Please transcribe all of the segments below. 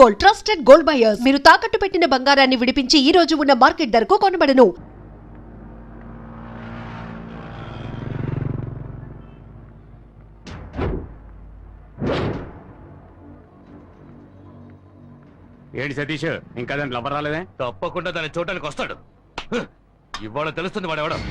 Gold, trusted gold buyers. మీరు తాకట్టు పెట్టిన బంగారాన్ని విడిపించి ఈ రోజు ఉన్న మార్కెట్ ధరకు కొనబడను. ఏంటి సతీష్, ఇంకా దాని లవర్ రాలేదే? తప్పకుండా దాన్ని చూడటానికి వస్తాడు. ఇవాళ తెలుస్తుంది వాడెవడం.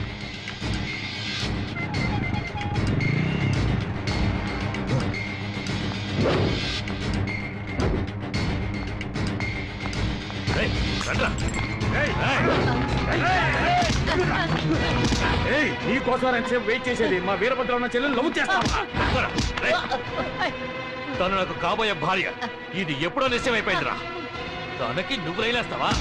నీకోసం ఎంతసేపు వెయిట్ చేసేది? మా వీరభద్ర ఉన్న చెల్లెలు లవ్ చేస్తావా? తను నాకు కాబోయే భార్య. ఇది ఎప్పుడో నిశ్చయం అయిపోయిందిరా. తనకి నువ్వు రైలేస్తావా?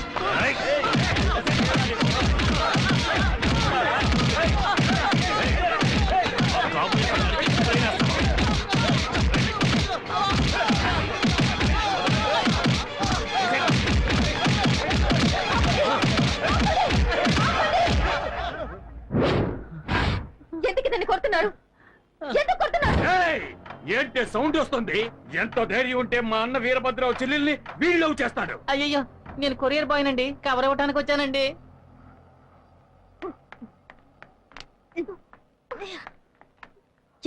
ఏంటి సౌండ్ వస్తుంది? ఎంత ధైర్యం ఉంటే మా అన్న వీరభద్రరావు చెల్లెల్ని వీళ్ళు లవ్ చేస్తాడు? అయ్యయ్యో, నేను కొరియర్ బాయ్ నండి, కవర్ ఇవ్వడానికి వచ్చానండి.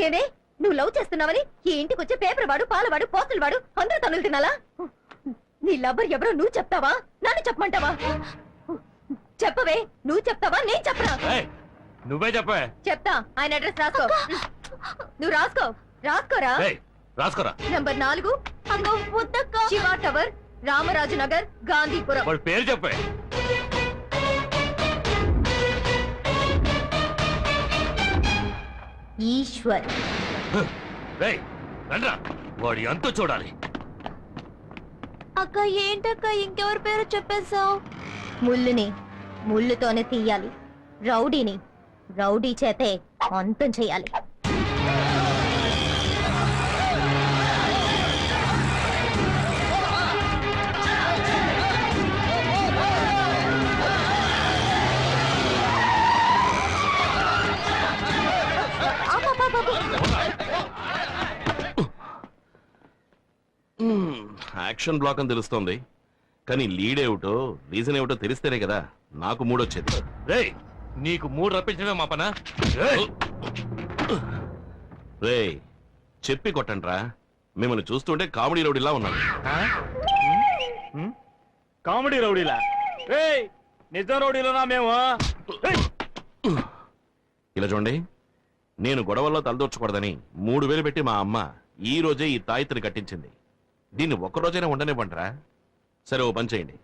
ఏమే, నువ్వు లవ్ చేస్తున్నావని ఈ ఇంటికి వచ్చే పేపర్ వాడు, పాలవాడు, పోస్టులు వాడు అందరూ తనులు తినాలా? నీ లవ్వర్ ఎవరో నువ్వు చెప్తావా, నన్ను చెప్పమంటావా? చెప్పవే, నువ్వు చెప్తావా, నేను చెప్పనా? నువ్వే చెప్పే. చెప్తా. ఆయన అడ్రస్ రాసుకో. నువ్వు రాసుకో. రాసుకోరా. రాసుకోరా. Number 4 Shiva tower, Ramaraju Nagar, Gandhipuram. వాడి పేరు చెప్పే. ఈశ్వర్. రండ్రా, వాడి అంతు చూడాలి. అక్క, ఏంటక్క ఇంకెవరి పేరు చెప్పేశావు? ముళ్ళుని ముళ్ళుతోనే తీయాలి, రౌడీని రౌడీ చేతే అంతం చేయాలి. యాక్షన్ బ్లాక్ అని తెలుస్తోంది, కానీ లీడ్ ఏమిటో రీజన్ ఏమిటో తెలిస్తేనే కదా నాకు మూడొచ్చేది. రేయ్, నీకు మూడు రప్పించడమే మా పనా? రేయ్, చెప్పి కొట్టండ్రా. మిమ్మల్ని చూస్తుంటే కామెడీ రౌడీలా ఉన్నాను. కామెడీ రౌడీలా? నిజం రౌడీలోనా మేము? ఇలా చూడండి, నేను గొడవల్లో తలదూర్చకూడదని 3000 పెట్టి మా అమ్మ ఈ రోజే ఈ తాయిత్రి కట్టించింది. దీన్ని ఒక్కరోజైనా ఉండనివ్వంటరా? సరే, ఓ పని చేయండి,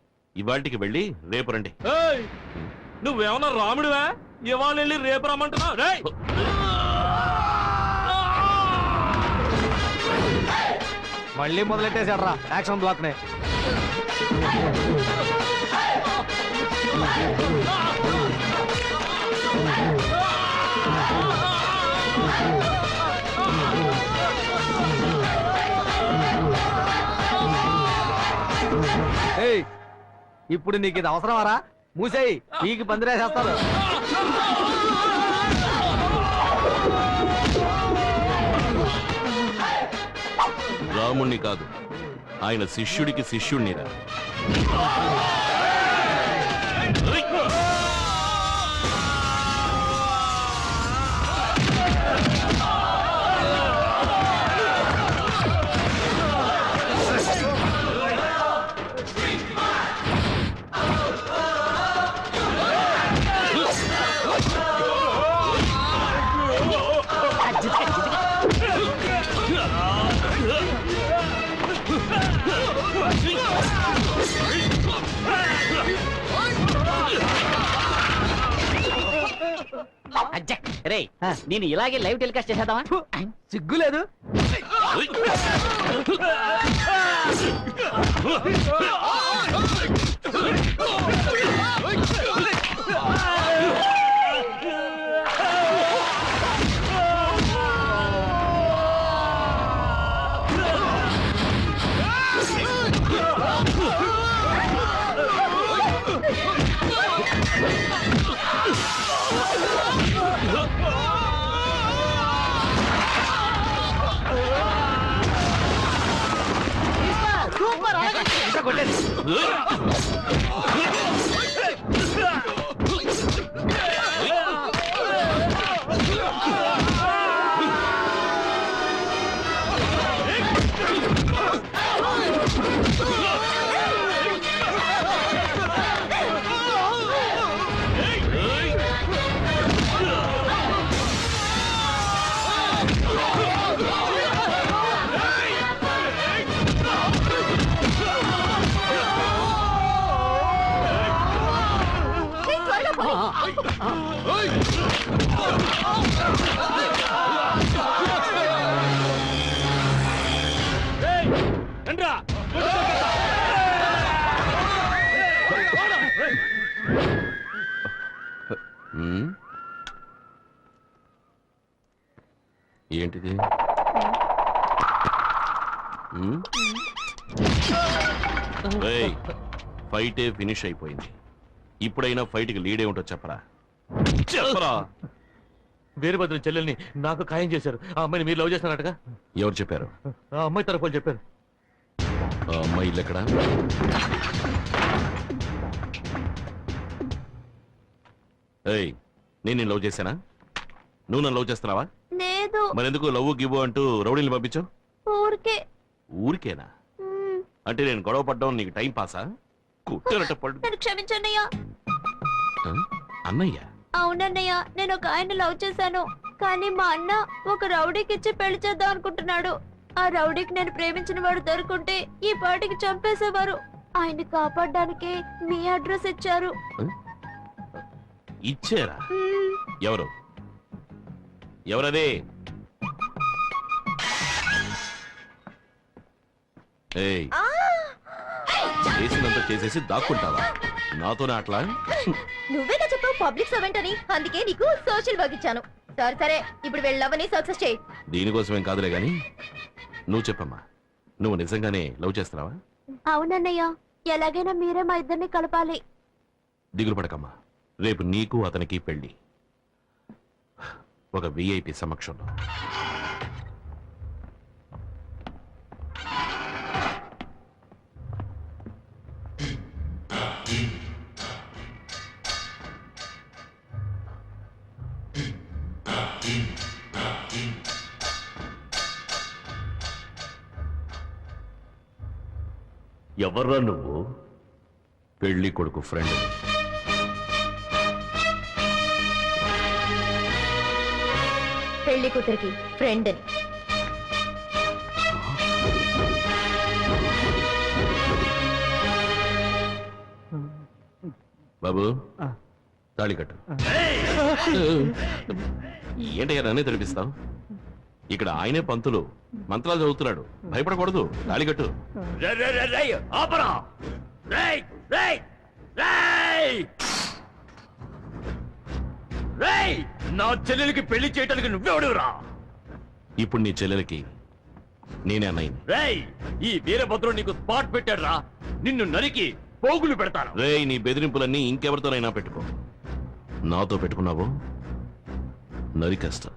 ఇవాళకి వెళ్ళి రేపు రండి. నువ్వేమన్నా రాముడివా? ఇవాళ వెళ్ళి రేపు రమ్మంటున్నావు? మళ్ళీ మొదలెట్టేశాడ్రా యాక్షన్ బ్లాక్ నే. ఇప్పుడు నీకు ఇది అవసరమారా? మూసేయి, నీకు పందిరేసేస్తారు. రాముణ్ణి కాదు, ఆయన శిష్యుడికి శిష్యుణ్ణిరా. రే, నేను ఇలాగే లైవ్ టెలికాస్ట్ చేసేద్దామా? సిగ్గులేదు. సూపర్. ఇంకా కొట్టేది. ఏయ్, త్వరగా పో. రండ్రా. హ్మ్? ఏంటిది హ్మ్? రేయ్, ఫైటే ఫినిష్ అయిపోయింది. ఇప్పుడైనా ఫైట్కి లీడ్ ఏమిటో చెప్పరా చెప్పరా. వీరభద్రం చెల్లెల్ని నాకు ఖాయం చేశారు. ఆ అమ్మాయిని మీరు లవ్ చేస్తున్నారటగా? ఎవరు చెప్పారు? ఆ అమ్మాయి తరఫు వాళ్ళు చెప్పారు. ఆ అమ్మాయి ఇల్లు ఎక్కడా? ఏయ్, నేను లవ్ చేశానా? నువ్వు నన్ను లవ్ చేస్తున్నావా? లేదు, మరెందుకు లవ్ గివ్ అంటూ రౌడీని పంపించావు? ఊరికే. ఊరికేనా? అంటే నేను గొడవ పడ్డం నీకు టైం పాసా? కుట్టరట పడు. నన్ను క్షమించన్నయ్యా. ఆ? అన్నయ్య? అవునన్నయ్య, నేను ఒక ఆయన లవ్ చేశాను. కానీ మా అన్న ఒక రౌడీకి ఇచ్చి పెళ్లి చేద్దాం అనుకుంటున్నాడు. ఆ రౌడీకి నేను ప్రేమించిన వాడు దొరుకుంటే ఈ పాటికి చంపేసేవారు. ఆయన్ని కాపాడడానికి మీ అడ్రస్ ఇచ్చారు. ఇచ్చారా? ఎవరు? ఎవరదే? ఏయ్, చేసినంత చేసేసి దాక్కుంటావా? నాతోనే అట్లా? నువ్వేగా చెప్పావు పబ్లిక్ సర్వెంట్ అని, అందుకే నీకు సోషల్ వర్క్ ఇచ్చాను. సరే సరే, ఇప్పుడు వెళ్ళవని సక్సెస్ చేయి. దీనికోసమేం కాదులే గాని నువ్వు చెప్పమ్మా, నువ్వు నిజంగానే లవ్ చేస్తున్నావా? అవునన్నయ్య, ఎలాగైనా మీరే మా ఇద్దరిని కలపాలి. దిగులు పడకమ్మా, రేపు నీకు అతనికి పెళ్లి. ఒక విఐపి సమక్షంలో. ఎవర్రా నువ్వు? పెళ్లి కొడుకు ఫ్రెండ్. పెళ్లి కూతురికి ఫ్రెండ్ అని. బాబు, తాళి కట్టు. ఏంటయ్యా నన్నే తెలిపిస్తావు? ఇక్కడ ఆయనే పంతులు, మంత్రాలు చదువుతున్నాడు. భయపడకూడదు. తాళి కట్టు. ఆపరా! రేయ్! రేయ్! రేయ్! రేయ్! నా చెల్లెలికి పెళ్లి చేయడానికి నువ్వెవడురా? ఇప్పుడు నీ చెల్లెలకి నేనే అన్నయ్యని. రేయ్! ఈ వీరభద్రుడు నీకు స్పాట్ పెట్టాడురా. నిన్ను నరికి పోగులు పెడతాను. రేయ్, నీ బెదిరింపులన్నీ ఇంకెవరితోనైనా పెట్టుకో. నాతో పెట్టుకున్నావో నరికేస్తా.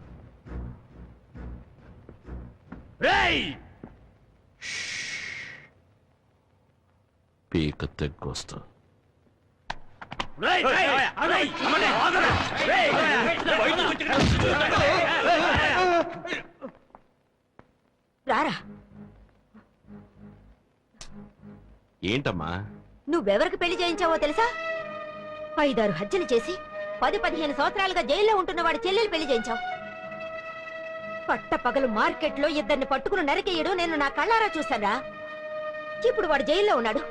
రేయ్! పీక తెగ్గొస్తా. రేయ్! రేయ్! రేయ్! ఆగరా! రేయ్! బయటకు వచ్చి- రారా, ఏంటమ్మా? నువ్వెవరికి పెళ్లి చేయించావో తెలుసా? 5-6 హత్యలు చేసి 10-15 సంవత్సరాలుగా జైల్లో ఉంటున్న వాడి చెల్లెలు పెళ్లి చేయించావు. పట్టపగలు మార్కెట్లో ఇద్దరిని పట్టుకుని నరికేయడం నేను నా కళ్ళారా చూశానా. ఇప్పుడు వాడు జైల్లో ఉన్నాడు.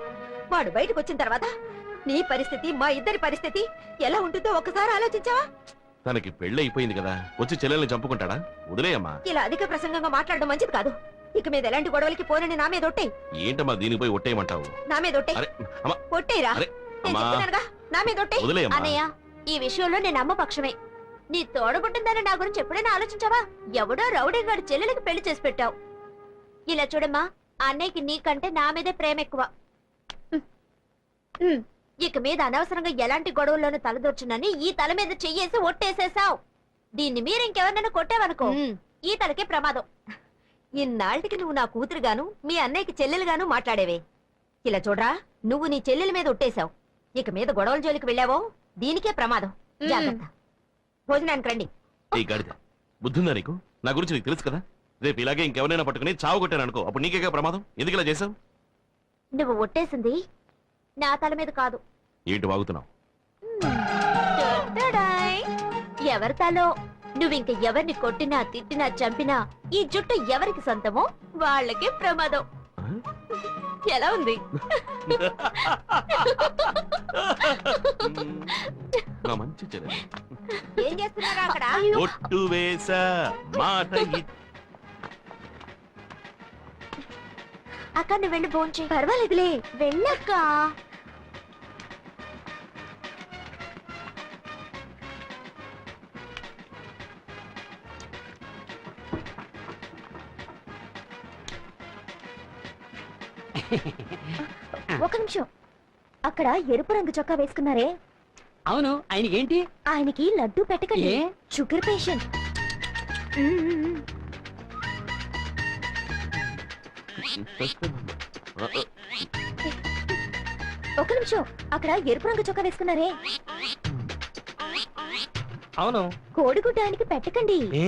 వాడు బయటకు వచ్చిన తర్వాత నీ పరిస్థితి, మా ఇద్దరి పరిస్థితి ఎలా ఉంటుందో ఒకసారి ఆలోచించావా? తనకి పెళ్లి అయిపోయింది కదా, వచ్చి చెల్లెల్ని చంపుకుంటాడా? వదిలేయమ్మా. ఇలా అధిక ప్రసంగంగా మాట్లాడడం మంచిది కాదు. ఇక మీద ఎలాంటి గొడవలకి పోనని నా మీద ఒట్టే. ఏంటమ్మా దీనికి పోయి ఒట్టేయమంటావు? నా మీద ఒట్టే. అరే అమ్మా, ఒట్టేరా, అరే నేను అమ్మా, చెప్తున్నానుగా, నా మీద ఒట్టే. వదిలేయమ్మా. అన్నయ్య, ఈ విషయంలో నేను అమ్మ పక్షమే. నీ తోడబుట్టిందని నా గురించి ఎప్పుడైనా ఆలోచించావా? ఎవడో రౌడీ గారి చెల్లెలకి పెళ్లి చేసి పెట్టావు. ఇలా చూడమ్మా, అన్నయ్యకి నీకంటే నా మీదే ప్రేమ ఎక్కువ. ఇక మీద అనవసరంగా ఎలాంటి గొడవల్లోనూ తలదొచ్చునని ఈ తల మీద చెయ్యేసి ఒట్టేసేసావు. దీన్ని మీరు ఇంకెవరినైనా కొట్టావనుకో, ఈ తలకే ప్రమాదం. ఇన్నాళ్ళకి నువ్వు నా కూతురుగాను మీ అన్నయ్యకి చెల్లెలుగాను మాట్లాడేవే. ఇలా చూడరా, నువ్వు నీ చెల్లెల మీద ఒట్టేశావు. ఇక మీద గొడవల జోలికి వెళ్ళావో దీనికే ప్రమాదం. జాగ్రత్త. భోజనానికి రండి. ఈ గాడిద బుద్ధుందా నీకు? నా గురించి నీకు తెలుసు కదా. రేపు ఇలాగే ఇంకెవరైనా పట్టుకుని చావు కొట్టాను అనుకో, అప్పుడు నీకేగా ప్రమాదం. ఎందుకు ఇలా చేసావు? నువ్వు ఒట్టేసింది నా తల మీద కాదు. ఏంటి వాగుతున్నావు? టడడాయ్. ఎవరి తలో నువ్వింక ఎవరిని కొట్టినా తిట్టినా చంపినా ఈ జుట్టు ఎవరికి సొంతమో వాళ్ళకే ప్రమాదం. ఎలా ఉంది? నా మంచి చెల్లెలు. ఏం చేస్తున్నారా అక్కడ? ఒట్టు వేసా మాట అక్క నువ్వు వెళ్ళి భోంచే. పర్వాలేదులే, వెళ్ళక్క. ఒక నిమిషం. అక్కడ ఎరుపు రంగు చొక్కా వేసుకున్నారే, అవును, ఆయనకేంటి? ఆయనకి లడ్డు పెట్టకండి. ఏ? Sugar patient. ఒక నిమిషం. అక్కడ ఎరుపు రంగు చొక్కా వేసుకున్నారే, అవును. కోడిగుడ్డ ఆయనకి పెట్టకండి. ఏ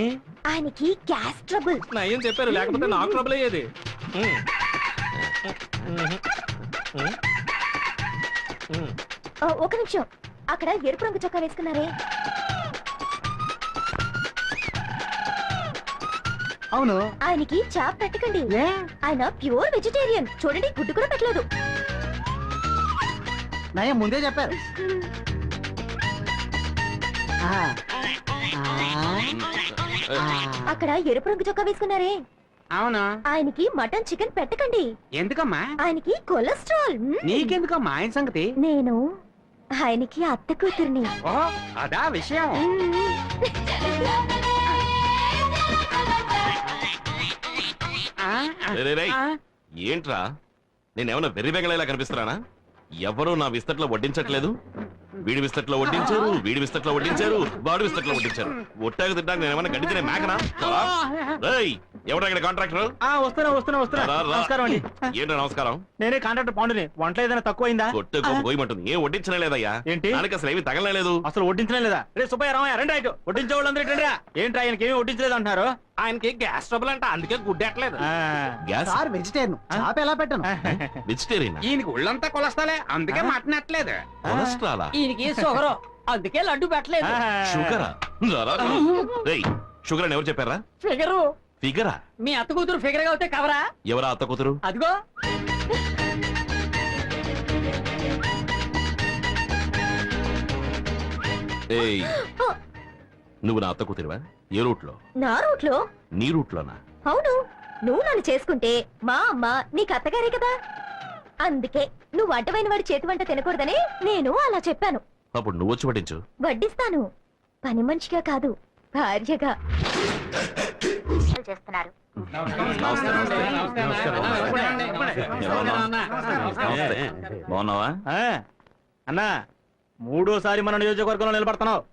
ఆయనకి గ్యాస్ ట్రబుల్. నా ఏం చెప్పారు, లేకపోతే నాకు ట్రబుల్ అయ్యేది. ఒక నిమిషం. అక్కడ ఎరుపు రంగు చొక్కా వేసుకున్నారే, అవును. ఆయనకి చాప్ పెట్టకండి. ఆయన ప్యూర్ వెజిటేరియన్. చూడండి, గుడ్డు కూడా పెట్టలేదు. నయం ముందే చెప్పారు. అక్కడ ఎరుపు రంగు చొక్కా వేసుకున్నారే, అవునా? ఆయనకి మటన్ చికెన్ పెట్టకండి. ఎందుకమ్మా? ఆయనకి కొలెస్ట్రాల్. నీకెందుకమ్మా ఆయన సంగతి? నేను ఆయనకి అత్త కూతుర్ని. ఓ అదా విషయం. రేయ్, రేయ్, ఏంట్రా నేనేమన్నా వెర్రి బెంగళలా కనిపిస్తున్నానా? ఎవరూ నా విస్తట్లో వడ్డించట్లేదు. వీడి విస్తట్లో వడ్డించారు, వీడి విస్తట్లో వడ్డించారు, వాడి విస్తట్లో వడ్డించారు. ఒట్టాకు తింటాక నేను ఏమన్నా గడ్డి తినే మేకనా? ఎవరా ఇక్కడ కాంట్రాక్టర్? వస్తున్నా. నమస్కారం అండి. ఏంటో నమస్కారం. నేనే కాంట్రాక్టర్ పాండుని. వంట ఏదైనా తక్కువైందా? కొట్టే గోయమంటుంది. ఏం వడ్డించనే లేదయ్యా. ఏంటి? దానికి అసలు ఏమి తగలలేదు. అసలు వడ్డించడం లేదా? రే సుబ్బయ్య, రామయ్య, రండి. రైట్ వడ్డించే వాళ్ళందరూ రండి. ఏంటి ఆయనకి ఏమి వడ్డించలేదు అంటున్నారు? ఆయనకి గ్యాస్ ట్రబుల్ అంట, అందుకే గుడ్డెట్లేదు. Gas vegetarian. చాప ఎలా పెట్టను? వెజిటేరియన్ ఈయనకి ఒళ్ళంతా కొలస్తాలే, అందుకే మటన్ ఎట్లేదు. కొలెస్ట్రాలా? ఈయనకి షుగర్, అందుకే లడ్డు పెట్టలేదు. షుగరా? రేయ్, షుగర్ అని ఎవరు చెప్పారా? ఫిగరు. ఫిగరా? మీ అత్త కూతురు ఫిగర్ గా అవుతే కవరా? ఎవరా అత్త కూతురు? అదిగో. ఏయ్, నువ్వు నా అత్త కూతురువా? ఏ రూట్లో? నా రూట్లో. నీ రూట్లోనా? అవును. నువ్వు నన్ను చేసుకుంటే మా అమ్మ నీకు అత్తగారే కదా. అందుకే నువ్వు అడ్డమైన వాడి చేతి వంట తినకూడదని నేను అలా చెప్పాను. అప్పుడు నువ్వు వచ్చి పట్టించు. వడ్డిస్తాను, పని మనిషిగా కాదు, భార్యగా. చేస్తున్నారు. బాగున్నావా అన్నా? మూడోసారి మన నియోజకవర్గంలో నిలబడుతున్నావు.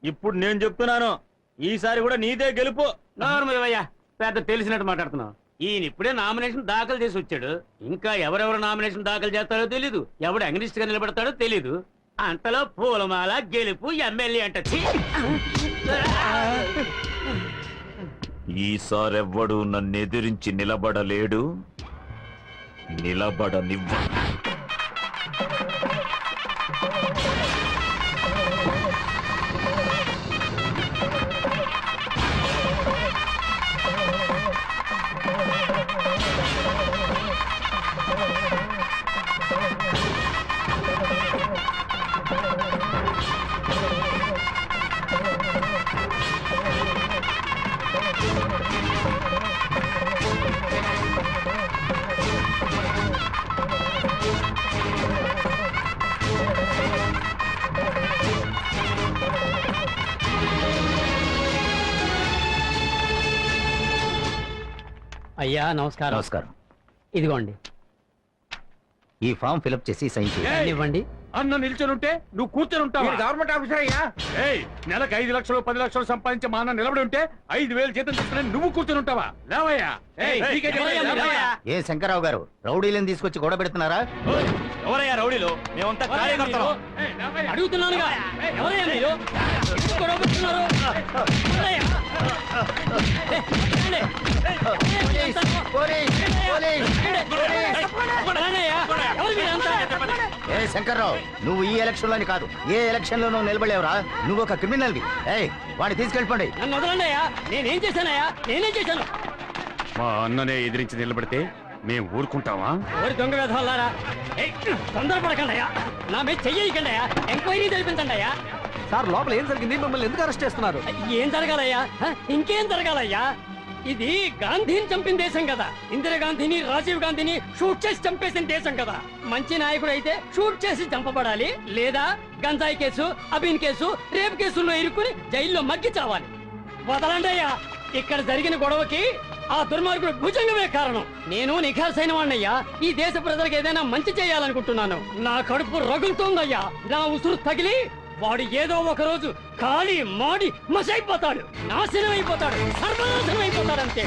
ఇప్పుడు నేను చెప్తున్నాను, ఈసారి కూడా నీదే గెలుపు. నార్మల్వయ్యా, పెద్ద తెలిసినట్టు మాట్లాడుతున్నావు. ఈయన ఇప్పుడే నామినేషన్ దాఖలు చేసి వచ్చాడు. ఇంకా ఎవరెవరు నామినేషన్ దాఖలు చేస్తారో తెలీదు, ఎవడు అగ్నిస్ట్ గా నిలబడతాడో తెలీదు. అంతలో పూలమాల గెలుపు ఎమ్మెల్యే అంట. ఈసారెవ్వడు నన్నెదిరించి నిలబడలేడు, నిలబడనివ్వ. అయ్యా నమస్కారం. నమస్కారం. ఇదిగోండి, ఈ ఫామ్ ఫిలప్ చేసి సైన్ చేయండి. ఇవ్వండి. అన్న నిల్చొని ఉంటే నువ్వు కూర్చొని ఉంటావా? గవర్నమెంట్ ఆఫీసర్ అయ్యా. ఏయ్, నెలకు 5 లక్షలు 10 లక్షలు సంపాదించే మా అన్న నిలబడి ఉంటే 5,000 జీతం తీసుకుని నువ్వు కూర్చొని ఉంటావా? లేవయ్యా. ఏయ్, నీకే చెప్పేది, లేవయ్యా. ఏ శంకరరావు గారు రౌడీలను తీసుకొచ్చి గొడవ పెడుతున్నారా? ఎవరయ్యా రౌడీలో? మేమంతా కార్యకర్తలు. ఏయ్, లేవయ్యా. అడుగుతున్నానుగా ఎవరయ్యా మీరు? ఎందుకు గొడవ పెడుతున్నారు? ఎవరయ్యా? ఎవరయ్యా? ఎవరు మీరంతా? ఏ శంకర్రావు, నువ్వు ఈ ఎలక్షన్ లోని కాదు ఏ ఎలక్షన్ లోనూ నిలబడలేవురా. నువ్వు ఒక క్రిమినల్వి. ఏయ్, వాడిని తీసుకెళ్ళిపోండి. నన్ను వదలండియా. నేనేం చేశానయ్యా? నేనేం చేశాను? మా అన్ననే ఎదిరించి నిలబడితే మేము ఊరుకుంటావా? ఓరి దొంగ వేధవాళ్ళారా, తొందరపడకండియా. నా మీద చెయ్యకండియా. ఎంక్వైరీ జరిపించండియా. సార్ లోపల ఏం జరిగింది? మిమ్మల్ని ఎందుకు అరెస్ట్ చేస్తున్నారు? ఏం జరగాలయ్యా? ఇంకేం జరగాలయ్యా? ఇది గాంధీని చంపిన దేశం కదా. ఇందిరాగాంధీని, రాజీవ్ గాంధీని షూట్ చేసి చంపేసిన దేశం కదా. మంచి నాయకుడు అయితే షూట్ చేసి చంపబడాలి, లేదా గంజాయి కేసు, అబీన్ కేసు, రేప్ కేసుల్లో ఇరుక్కుని జైల్లో మగ్గి చావాలి. వదలండి అయ్యా. ఇక్కడ జరిగిన గొడవకి ఆ దుర్మార్గుడు భుజంగమే కారణం. నేను నిఖార్సైన వాణ్ణయ్యా. ఈ దేశ ప్రజలకు ఏదైనా మంచి చేయాలనుకుంటున్నాను. నా కడుపు రగులుతోందయ్యా. నా ఉసురు తగిలి వాడు ఏదో ఒక రోజు కాలి మాడి మసైపోతాడు, నాశనం అయిపోతాడు, సర్వనాశనం అయిపోతాడు అంతే.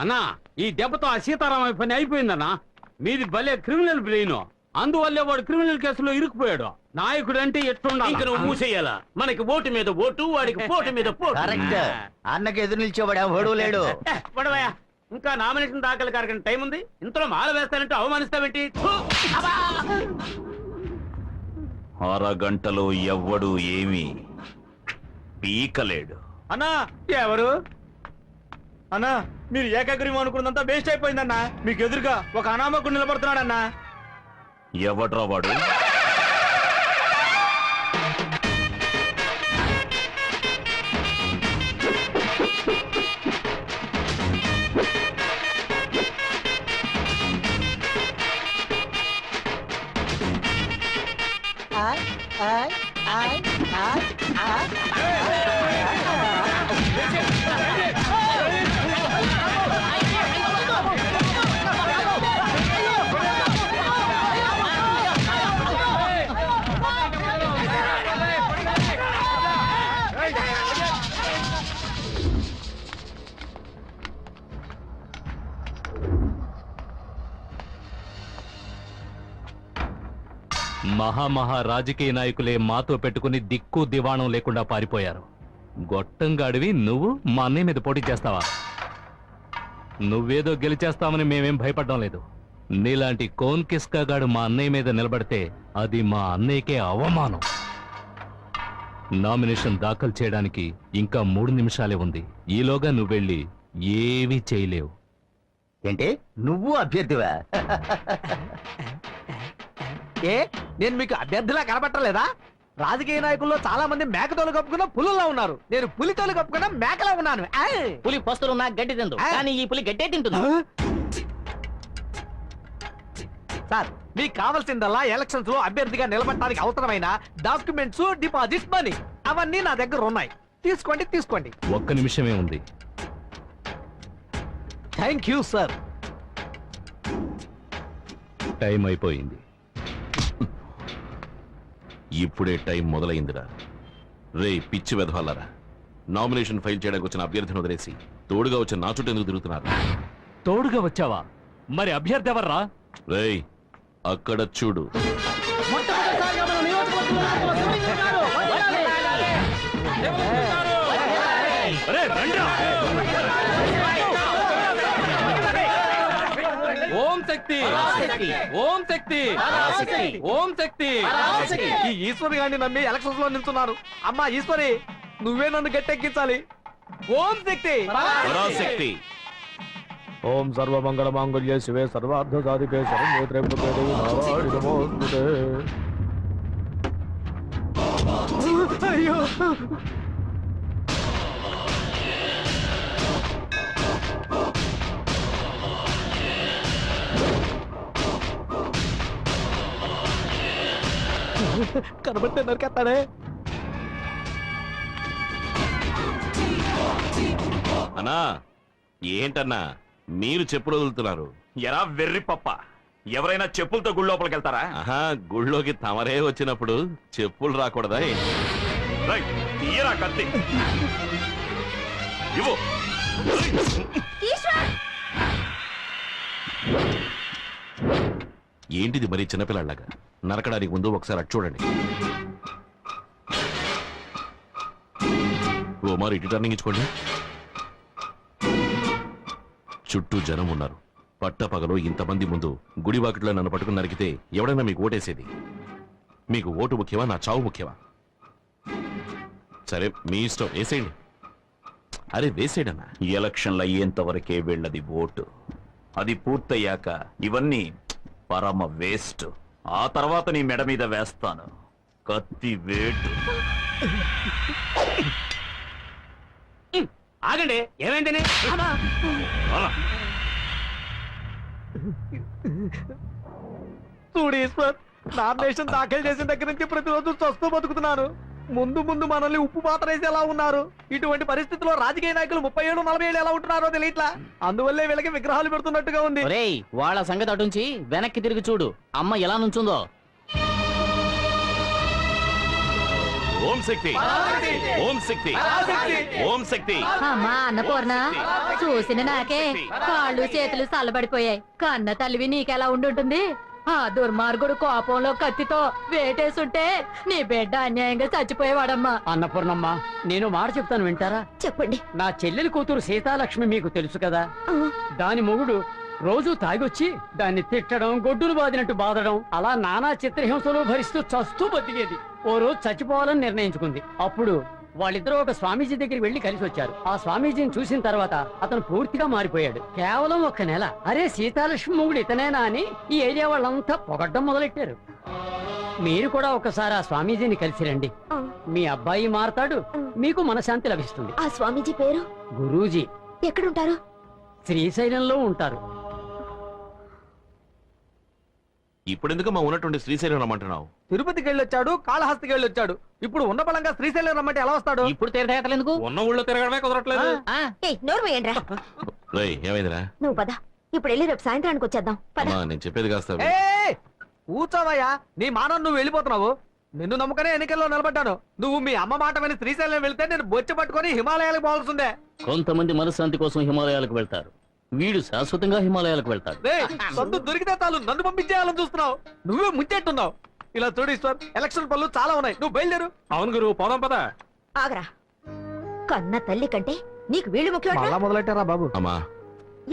అన్నా, ఈ దెబ్బతో ఆ సీతారామ పని అయిపోయిందన్నా. మీది భలే క్రిమినల్ బ్రెయిన్. అందువల్లే వాడు క్రిమినల్ కేసులో ఇరుక్కుపోయాడు. నాయకుడు అంటే ఎట్లుండాలి? ఇంక నువ్వు మూసేయాలా? మనకి ఓటు మీద ఓటు, వాడికి పోటు మీద పోటు. కరెక్ట్. అన్నకి ఎదురు నిల్చోవాడు ఎవడూ లేడు. పడవయ్యా. ఇంకా నామినేషన్ దాఖలు కారకని టైం ఉంది. ఇంతలో మాల వేస్తానంటే అవమానిస్తావేంటి? అరగంటలో ఎవ్వడు ఏమీ పీకలేడు. అన్నా ఎవరు? అన్నా, మీరు ఏకాగ్రీవం అనుకున్నంతా వేస్ట్ అయిపోయిందన్నా. మీకు ఎదురుగా ఒక అనామకుడు నిలబడుతున్నాడన్నా. ఎవడ్రా వాడు? మహా రాజకీయ నాయకులే మాతో పెట్టుకుని దిక్కు దివాణం లేకుండా పారిపోయారు. గొట్టంగాడివి నువ్వు మా అన్నయ్య మీద పోటీ చేస్తావా? నువ్వేదో గెలిచేస్తామని మేమేం భయపడ్డం లేదు. నీలాంటి కోన్ కిస్కాగాడు మా అన్నయ్య మీద నిలబడితే అది మా అన్నయ్యకే అవమానం. నామినేషన్ దాఖలు చేయడానికి ఇంకా 3 నిమిషాలే ఉంది. ఈలోగా నువ్వెళ్ళి ఏమీ చేయలేవు. ఏంటి, నువ్వు అభ్యర్థివా? ఏ, నేను మీకు అభ్యర్థిలా కనబట్టలేదా? రాజకీయ నాయకుల్లో చాలా మంది మేకతోలు కప్పుకున్న పులుల్లో ఉన్నారు. నేను పులితోలు కప్పుకున్న మేకలా ఉన్నాను. పులి పస్తులున్నా గడ్డి తిందు, కానీ ఈ పులి గడ్డే తింటుంది. సార్, మీకు కావాల్సిందల్లా ఎలక్షన్స్ లో అభ్యర్థిగా నిలబడటానికి అవసరమైన డాక్యుమెంట్స్, డిపాజిట్ మనీ అవన్నీ నా దగ్గర ఉన్నాయి. తీసుకోండి. 1 నిమిషమే ఉంది. Thank you sir. టైం అయిపోయింది. ఇప్పుడే టైం మొదలైందిరా. రే పిచ్చి వెధవాలరా, నామినేషన్ ఫైల్ చేయడానికి వచ్చిన అభ్యర్థిని వదిలేసి తోడుగా వచ్చిన నా చుట్టూ ఎందుకు తిరుగుతున్నారు? తోడుగా వచ్చావా? మరి అభ్యర్థి ఎవర్రా? రేయ్, అక్కడ చూడు. ఓం శక్తి, ఓం శక్తి, ఓం శక్తి. ఈ ఈశ్వరి గారిని నమ్మి ఎలక్షన్స్ లో నిల్చున్నారు. అమ్మా ఈశ్వరి, నువ్వే నన్ను గట్టెక్కించాలి. ఓం శక్తి. పరాశక్తి. ఓం సర్వమంగళ మాంగళ్య శివే సర్వార్థ సాధికే శరణ్యే త్ర్యంబకే దేవి నారాయణి నమోస్తుతే. అయ్యో, కనబడితే నరికేస్తాడే. అన్నా, ఏంటన్నా మీరు చెప్పులు వదులుతున్నారు? ఎరా వెర్రి పప్ప, ఎవరైనా చెప్పులతో గుడి లోపలికి వెళ్తారా? ఆహా, గుళ్ళోకి తమరే వచ్చినప్పుడు చెప్పులు రాకూడదా? రైట్, తీయరా కత్తి. ఇవ్వు. ఏంటిది మరి చిన్నపిల్లలాగా? నరకడానికి ముందు ఒకసారి అటు చూడండి. ఓ మరి ఇటు టర్నింగ్ ఇచ్చుకోండి. చుట్టూ జనం ఉన్నారు. పట్టపగలు ఇంతమంది ముందు గుడివాకిట్లో నన్ను పట్టుకుని నరికితే ఎవడైనా మీకు ఓటేసేది? మీకు ఓటు ముఖ్యమా, నా చావు ముఖ్యమా? సరే మీ ఇష్టం, వేసేయండి. అరే వేసేయడన్నా. ఎలక్షన్లు అయ్యేంత వరకే వీళ్ళది ఓటు. అది పూర్తయ్యాక ఇవన్నీ పరమ వేస్ట్. ఆ తర్వాత నీ మెడ మీద వేస్తాను కత్తి వేటు. ఆగండి, ఏమైందని? చూడు ఈశ్వర్, నామినేషన్ దాఖలు చేసిన దగ్గర నుంచి ప్రతిరోజు చస్తూ బతుకుతున్నాను. ముందు ముందు మనల్ని ఉప్పు పాత్ర వేసి ఎలా ఉన్నారు. ఇటువంటి పరిస్థితుల్లో రాజకీయ నాయకులు 30 ఏళ్ళు 40 ఏళ్ళు ఎలా ఉంటున్నారో తెలియట్లా. అందువల్లే వీళ్ళకి విగ్రహాలు పెడుతున్నట్టుగా ఉంది. ఒరేయ్, వాళ్ళ సంగతి అటుంచి వెనక్కి తిరిగి చూడు, అమ్మ ఎలా నుంచుందో. ఓం శక్తి, ఓం శక్తి, ఓం శక్తి. అమ్మా అన్నపూర్ణ, చూసిన నాకే కాళ్ళు చేతులు చల్లబడిపోయాయి. కన్న తల్లివి నీకెలా ఉండుంటుంది? ఆ దుర్మార్గుడు కోపంలో కత్తితో వేటేసుంటే నీ బిడ్డ అన్యాయంగా చచ్చిపోయేవాడమ్మా. అన్నపూర్ణమ్మ, నేను మాట చెప్తాను, వింటారా? చెప్పండి. నా చెల్లెలి కూతురు సీతాలక్ష్మి మీకు తెలుసు కదా. దాని మొగుడు రోజు తాగొచ్చి దాన్ని తిట్టడం, గొడ్డును బాదినట్టు బాధడం, అలా నానా చిత్రహింసలు భరిస్తూ చస్తూ బతికేది. ఓ రోజు చచ్చిపోవాలని నిర్ణయించుకుంది. అప్పుడు వాళ్ళిద్దరూ ఒక స్వామీజీ దగ్గరికి వెళ్లి కలిసి వచ్చారు. ఆ స్వామీజీని చూసిన తర్వాత అతను పూర్తిగా మారిపోయాడు. కేవలం 1 నెల. అరే, సీతాలక్ష్మి మొగుడు ఇతనేనా అని ఈ ఏరియా వాళ్ళంతా పొగడ్డం మొదలెట్టారు. మీరు కూడా ఒకసారి ఆ స్వామీజీని కలిసి రండి. మీ అబ్బాయి మారతాడు, మీకు మనశాంతి లభిస్తుంది. ఆ స్వామీజీ పేరు? గురూజీ. ఎక్కడుంటారు? శ్రీశైలంలో ఉంటారు. ఇప్పుడెందుకు మా ఉన్నటువంటి శ్రీశైలం రమ్మంటున్నావు? తిరుపతికి వెళ్ళొచ్చాడు, కాళహస్తికి వెళ్ళొచ్చాడు. ఇప్పుడు ఉన్న బలంగా శ్రీశైలం రమ్మంటే ఎలా వస్తాడు? ఇప్పుడు తీర్థయాత్రలు ఎందుకు? ఉన్న ఊళ్ళో తిరగడమే కుదరట్లేదు. నోరు వేయండిరా. రేయ్, ఏమైందిరా? నువ్వు పద, ఇప్పుడు వెళ్ళి రేపు సాయంత్రానికి వచ్చేద్దాం. పద. అమ్మా, నేను చెప్పేది కాస్త కూర్చోవయ్యా, నీ మానం నువ్వు వెళ్ళిపోతున్నావు. నిన్ను నమ్మకనే ఎన్నికల్లో నిలబడ్డాను. నువ్వు మీ అమ్మ మాట విని శ్రీశైలం వెళ్తే నేను బొచ్చె పట్టుకొని హిమాలయాలకు పోవాల్సిందే. కొంతమంది మనశ్శాంతి కోసం హిమాలయాలకు వెళ్తారు, వీడు శాశ్వతంగా హిమాలయాలకు వెళ్తాడు. సొంత దొరికితే చాలు నన్ను పంపించేయాలని చూస్తున్నావు. నువ్వే ముంచెట్టున్నావు. ఇలా చూడు ఈశ్వర్, ఎలక్షన్ పనులు చాలా ఉన్నాయి, నువ్వు బయలుదేరు. అవును గురు, పోదాం పద. ఆగరా, కన్న తల్లి కంటే నీకు వీళ్ళు ముఖ్యం. మొదలెట్టారా బాబు? అమ్మా,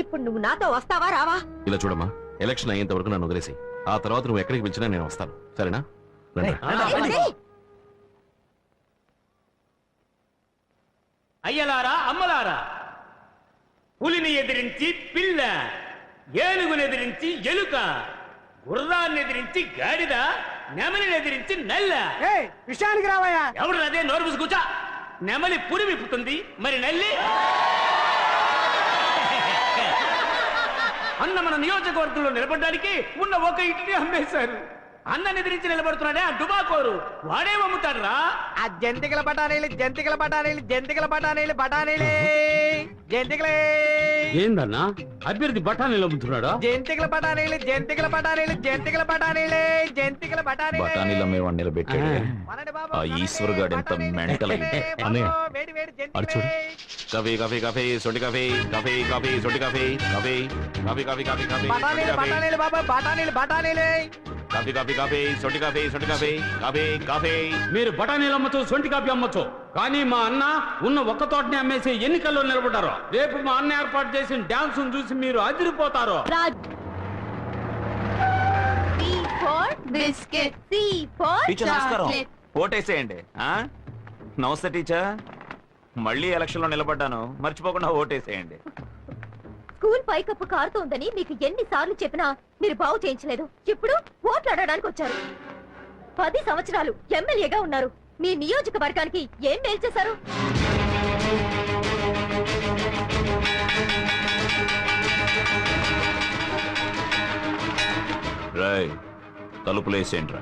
ఇప్పుడు నువ్వు నాతో వస్తావా రావా? ఇలా చూడమ్మా, ఎలక్షన్ అయ్యేంత వరకు నన్ను వదిలేసి, ఆ తర్వాత నువ్వు ఎక్కడికి పిలిచినా నేను వస్తాను, సరేనా? రండి. అయ్యలారా, అమ్మలారా, పులిని ఎదిరించి పిల్ల, ఏనుగుని ఎదిరించి ఎలుక, గుర్రాన్ని ఎదిరించి గాడిద, నెమలిని ఎదిరించి నల్ల. విషయానికి రావయ్యా. ఎవడు అదే నోరు మూసి కూర్చో. నెమలి పురి విప్పుతుంది, మరి నల్లి అన్న మన నియోజకవర్గంలో నిలబడడానికి ఉన్న ఒక ఇంటిని అమ్మేశారు. అన్నని ఎదిరించి నిలబడుతున్నాడే ఆ డుబాకోరు, వాడే అమ్ముతాడురా. ఆ జంతికల బఠానీలు, జంతికల బఠానీలు, జంతికల బఠానీలు, బఠానీలే జంతికలే. ఏందన్నా అభ్యర్థి బఠానీలు అమ్ముతున్నాడా? జంతికల బఠానీలు, జంతికల బఠానీలు, జంతికల బఠానీలే, జంతికల బఠానీలే. బఠానీలు అమ్మేవాడిని నిలబెట్టాడు. ఆ ఈశ్వర్ గాడు ఎంత మెంటల్. అన్నయ్య, వేడి వేడి అటు చూడు. కాఫీ కాఫీ కాఫీ సొంటి కాఫీ, కాఫీ కాఫీ సొంటి coffee, coffee coffee coffee coffee coffee బఠానీలు, బఠానీలు బాబా, బఠానీలు, బఠానీలే. కాఫీ కాఫీ కాఫీ సొంటి కాఫీ, సొంటి కాఫీ, కాఫీ కాఫీ. మీరు బఠానీలు అమ్మచ్చు, సొంటి కాఫీ అమ్మచ్చు, కానీ మా అన్న ఉన్న ఒక్క తోటని అమ్మేసి ఎన్నికల్లో నిలబడ్డారు. రేపు మా అన్న ఏర్పాటు చేసిన డాన్స్ చూసి మీరు అదిరిపోతారు. టీచర్ నమస్కారం, ఓటేసేయండి. నమస్తే టీచర్, మళ్ళీ ఎలక్షన్ లో నిలబడ్డాను, మర్చిపోకుండా ఓటేసేయండి. స్కూల్ పైకప్పు కారుతోందని మీకు ఎన్నిసార్లు చెప్పినా మీరు బాగు చేయించలేదు. ఇప్పుడు ఓట్లు అడగడానికి వచ్చారు. 10 సంవత్సరాలు ఎమ్మెల్యేగా ఉన్నారు. మీ నియోజకవర్గానికి ఏం మేలు చేశారు? రాయ్, తలుపులేసేంట్రా.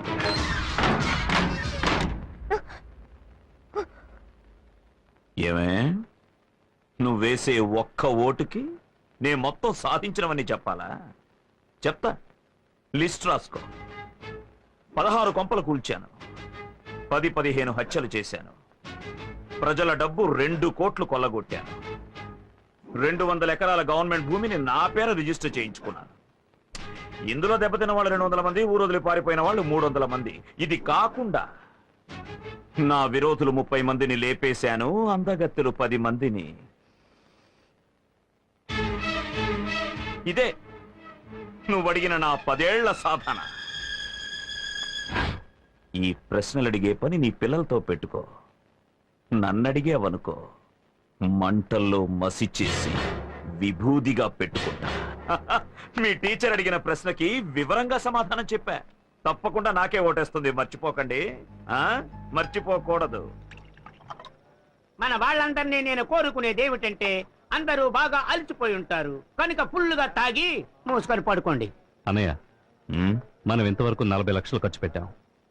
ఏమే, నువ్వు వేసే ఒక్క ఓటుకి నేను మొత్తం సాధించినవని చెప్పాలా? చెప్తా. లిస్ట్ రాసుకో. 16 కొంపలు కూల్చాను, 10-15 హత్యలు చేశాను, ప్రజల డబ్బు 2 కోట్లు కొల్లగొట్టాను, 200 ఎకరాల గవర్నమెంట్ భూమిని నా పేరు రిజిస్టర్ చేయించుకున్నాను. ఇందులో దెబ్బతిన్న వాళ్ళు 200 మంది, ఊరొదిలి పారిపోయిన వాళ్ళు 300 మంది. ఇది కాకుండా నా విరోధులు 30 మందిని లేపేశాను, అందగత్తెలు 10 మందిని. ఇదే నువ్వు అడిగిన నా 10 ఏళ్ల సాధన. ఈ ప్రశ్నలు అడిగే పని నీ పిల్లలతో పెట్టుకో. నన్నడిగేవనుకో, మంటల్లో మసి చేసి విభూదిగా పెట్టుకుంటా. మీ టీచర్ అడిగిన ప్రశ్నకి వివరంగా సమాధానం చెప్పా. తప్పకుండా నాకే ఓటేస్తుంది, మర్చిపోకండి. మర్చిపోకూడదు. మన వాళ్ళందరినీ నేను కోరుకునేది ఏమిటంటే, అందరూ బాగా అలసిపోయి ఉంటారు కనుక ఫుల్లుగా తాగి మూసుకొని పడుకోండి. అన్నయ్య, ఉమ్, మనం ఇంతవరకు 40 లక్షలు ఖర్చు పెట్టాం.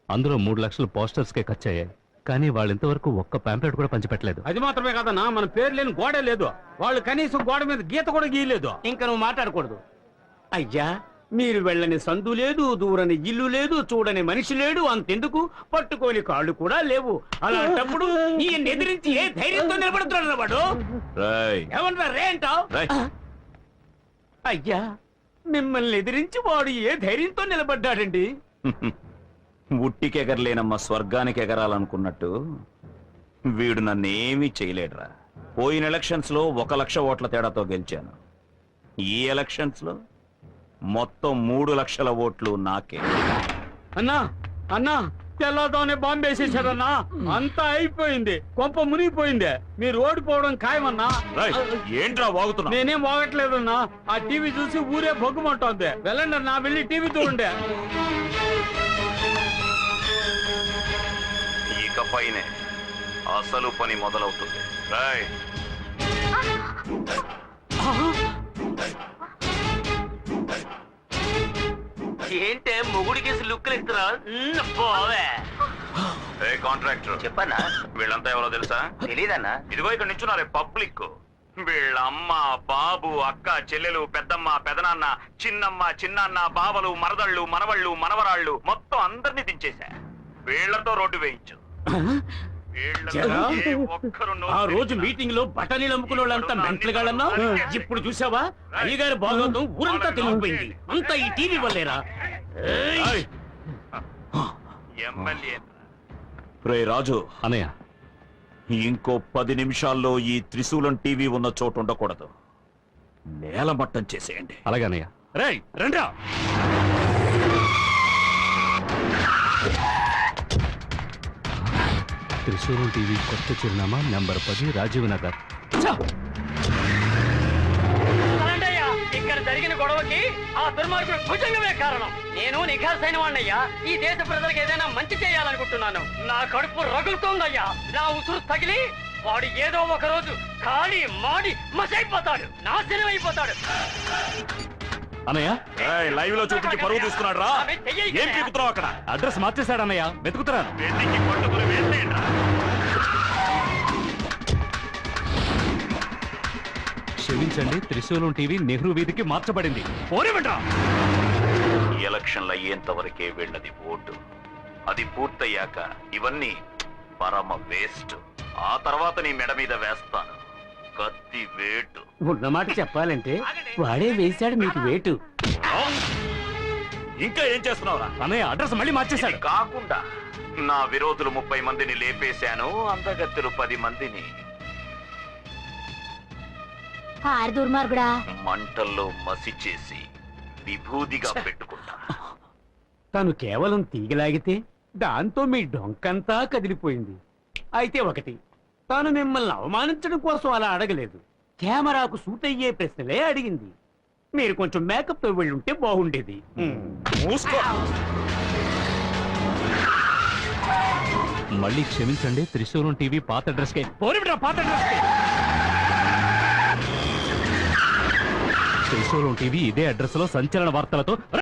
అందులో 3 లక్షలు పోస్టర్స్కే ఖర్చు అయ్యాయి. కానీ వాళ్ళు ఇంతవరకు ఒక్క పాంప్లెట్ కూడా పంచిపెట్టలేదు. అది మాత్రమే కదన్నా, మన పేరు లేని గోడే లేదు. వాళ్ళు కనీసం గోడ మీద గీత కూడా గీయలేదు. ఇంకా నువ్వు మాట్లాడకూడదు. అయ్యా, మీరు వెళ్ళని సందు లేదు, దూరని ఇల్లు లేదు, చూడని మనిషి లేడు, అంతెందుకు పట్టుకోని కాళ్ళు కూడా లేవు. అలాంటప్పుడు ఈయన ఎదిరించి ఏ ధైర్యంతో నిలబడుతున్నాడు వాడు? రేయ్, ఏమన్నా రేంటావు? రేయ్. అయ్యా, మిమ్మల్ని ఎదిరించి వాడు ఏ ధైర్యంతో నిలబడ్డాడండి? ఉట్టికెగరలేనమ్మ స్వర్గానికి ఎగరాలనుకున్నట్టు వీడు నన్నేమీ చేయలేడురా. పోయిన ఎలక్షన్స్ లో 1 లక్ష ఓట్ల తేడాతో గెలిచాను. ఈ ఎలక్షన్స్ లో మొత్తం 3 లక్షల ఓట్లు నాకే. అన్నా అన్నా, తెల్లదోనే బాంబు వేసేసాడన్నా. అంతా అయిపోయింది, కొంప మునిగిపోయింది. మీరు ఓడిపోవడం ఖాయమన్నా. రేయ్, ఏంట్రా వాగుతున్నా? నేనేం వాగట్లేదన్నా, ఆ టీవీ చూసి ఊరే బొగ్గుమంటోంది. వెళ్ళండి అన్నా, వెళ్ళి టీవీ చూడండి. ఇకపైనే అసలు పని మొదలవుతుంది. రేయ్, ఏంటే మొగుడికి లుక్కులు ఇస్తున్నా? పోవే. ఏ కాంట్రాక్టర్, చెప్పన్నా. వీళ్ళంతా ఎవరో తెలుసా? తెలీదన్నా. ఇదిగో ఇక్కడ నించున్నారే పబ్లిక్. వీళ్ళ అమ్మ, బాబు, అక్క, చెల్లెలు, పెద్దమ్మ, పెదనాన్న, చిన్నమ్మ, చిన్నాన్న, బావలు, మరదళ్ళు, మనవళ్ళు, మనవరాళ్ళు మొత్తం అందరినీ దించేశా. వీళ్లతో రోడ్డు వేయించు. జరా, ఏ ఒక్కరు నోరు ఆ రోజు తెరిచినా మీటింగ్ లో బఠానీలు అమ్ముకునే వాళ్ళంతా మెంటలుగాళ్ళన్నా. ఇప్పుడు చూసావా, అయ్యగారి భాగవతం ఊరంతా తెలిసిపోయింది. అంతా ఈ టీవీ వల్లేరా? ఏయ్! ఎమ్మెల్యే రే రాజు, అన్నయ్య, ఇంకో 10 నిమిషాల్లో ఈ త్రిశూలం టీవీ ఉన్న చోటు ఉండకూడదు. నేలమట్టం చేసేయండి. అలాగే అన్నయ్య. రేయ్, రండ్రా. త్రిశూలం టీవీ కొత్త చిరునామా నంబర్ 10, రాజీవ్ నగర్. అలాంటయ్యా, ఇక్కడ జరిగిన గొడవకి ఆ దుర్మార్గుడు భుజంగమే కారణం. నేను నిఖార్సైన వాణ్ణయ్యా. ఈ దేశ ప్రజలకు ఏదైనా మంచి చేయాలనుకుంటున్నాను. నా కడుపు రగులుతోందయ్యా. నా ఉసురు తగిలి వాడు ఏదో ఒక రోజు కాళీ మాడి మసైపోతాడు, నాశనం అయిపోతాడు. అన్నయ్య, లైవ్ లో చూపించి పరువు తీసుకున్నాడు రా. ఏం పీకుతున్నావు అక్కడ? అడ్రస్ మార్చేశాడు అన్నయ్య, వెతుకుతున్నాను. వెతికి పట్టుకుని వెళ్ళేయండిరా. క్షమించండి, త్రిశూలం టీవీ నెహ్రూ వీధికి మార్చబడింది. ఎలక్షన్లు అయ్యేంత వరకే వెళ్ళది ఓటు. అది పూర్తయ్యాక ఇవన్నీ పరమ వేస్ట్. ఆ తర్వాత నీ మెడ మీద వేస్తాను కత్తి వేటు. ఉన్నమాట చెప్పాలంటే వాడే వేశాడు మీకు వేటు. ఇంకా ఏం చేస్తున్నావురా? అన్నయ్య, అడ్రస్ మళ్ళీ మార్చేశాడు. ఇది కాకుండా నా విరోధులు 30 మందిని లేపేశాను, అందగత్తెలు 10 మందిని. ఆరు దుర్మార్గుడా. మంటల్లో మసి చేసి విభూదిగా పెట్టుకుంటా. తను కేవలం తీగలాగితే దాంతో మీ డొంకంతా కదిలిపోయింది. అయితే ఒకటి, తాను మిమ్మల్ని అవమానించడం కోసం అలా అడగలేదు. కెమెరాకు సూట్ అయ్యే ప్రశ్నలే అడిగింది. మీరు కొంచెం మేకప్ తో వెళ్ళుంటే బాగుండేది. మూసుకో. మళ్ళీ క్షమించండి, త్రిశూలం టీవీ పాత అడ్రస్కే. పాత అడ్రస్కే. త్రిశూలం టీవీ ఇదే అడ్రస్ లో సంచలన వార్తలతో